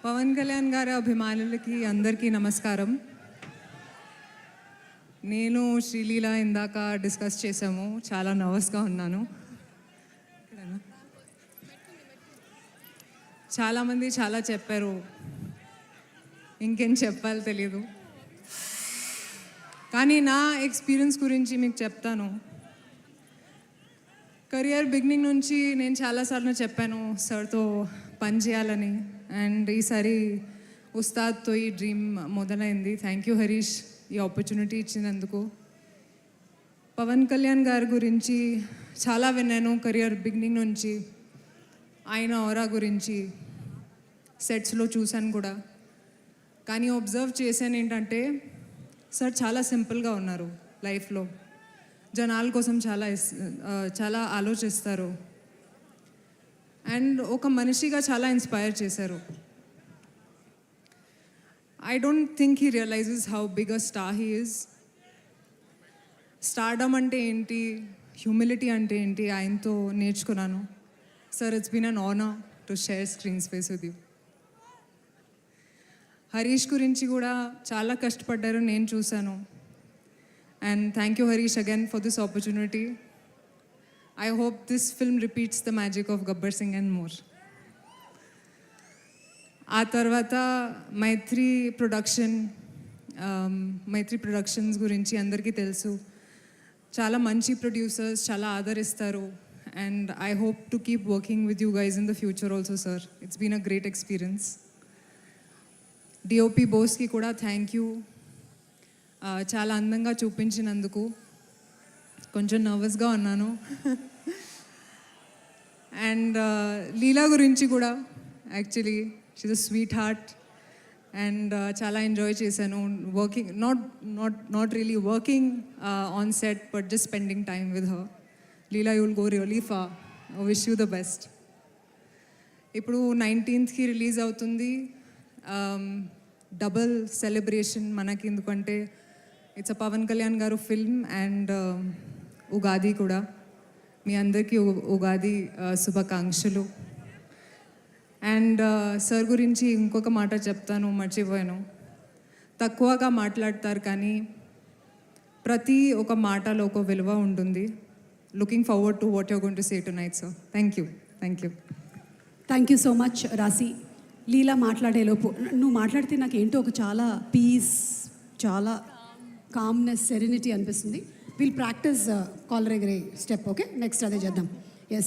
పవన్ కళ్యాణ్ గారి అభిమానులకి అందరికీ నమస్కారం. నేను శ్రీలీల ఇందాక డిస్కస్ చేసాము. చాలా నర్వస్గా ఉన్నాను. చాలామంది చాలా చెప్పారు, ఇంకేం చెప్పాలో తెలీదు. కానీ నా ఎక్స్పీరియన్స్ గురించి మీకు చెప్తాను. కెరియర్ బిగినింగ్ నుంచి నేను చాలాసార్లు చెప్పాను సార్తో పని చేయాలని. అండ్ ఈసారి ఉస్తాద్తో ఈ డ్రీమ్ మొదలైంది. థ్యాంక్ యూ హరీష్, ఈ ఆపర్చునిటీ ఇచ్చినందుకు. పవన్ కళ్యాణ్ గారి గురించి చాలా విన్నాను కెరియర్ బిగినింగ్ నుంచి. ఆయన ఆరా గురించి సెట్స్లో చూశాను కూడా. కానీ అబ్జర్వ్ చేశాను ఏంటంటే సార్ చాలా సింపుల్గా ఉన్నారు లైఫ్లో. జనాల కోసం చాలా ఆలోచిస్తారు. అండ్ ఒక మనిషిగా చాలా ఇన్స్పైర్ చేశారు. I don't think he realises how big a star he is. Stardom అంటే ఏంటి, హ్యూమిలిటీ అంటే ఏంటి ఆయనతో నేర్చుకున్నాను. Sir, it's been an honour to share screen space with you. Harish గురించి కూడా చాలా కష్టపడ్డారు, నేను చూశాను. And thank you Harish again for this opportunity. I hope this film repeats the magic of Gabbar Singh and more. ఆ తర్వాత మైత్రి ప్రొడక్షన్స్ గురించి అందరికీ తెలుసు. చాలా మంచి ప్రొడ్యూసర్స్, చాలా ఆదరిస్తారు. And I hope to keep working with you guys in the future also sir. It's been a great experience. DOP బోస్కి కూడా థ్యాంక్ యూ, చాలా అందంగా చూపించినందుకు. కొంచెం నర్వస్గా ఉన్నాను. అండ్ లీలా గురించి కూడా actually she's a sweetheart. And చాలా ఎంజాయ్ చేశాను working, not really working on set, but just spending time with her. Leela, you will go really far. Wish you the best. ఇప్పుడు 19th release అవుతుంది. Double celebration మనకి, ఎందుకంటే it's a Pawan Kalyan గారు film and Ugadi కూడా. మీ అందరికీ ఉగాది శుభాకాంక్షలు. అండ్ సార్ గురించి ఇంకొక మాట చెప్తాను, మర్చిపోయాను. తక్కువగా మాట్లాడతారు కానీ ప్రతి ఒక మాటలో ఒక విలువ ఉంటుంది. Looking forward to what you're going to say tonight sir. Thank you. Thank you so much రాశి. లీలా మాట్లాడేలోపు నువ్వు మాట్లాడితే నాకు ఏంటో ఒక చాలా పీస్, చాలా కామ్నెస్, సెరెనిటీ అనిపిస్తుంది. విల్ ప్రాక్టీస్ కాలర్ ఎగరే స్టెప్. ఓకే, నెక్స్ట్ అదే చేద్దాం. ఎస్.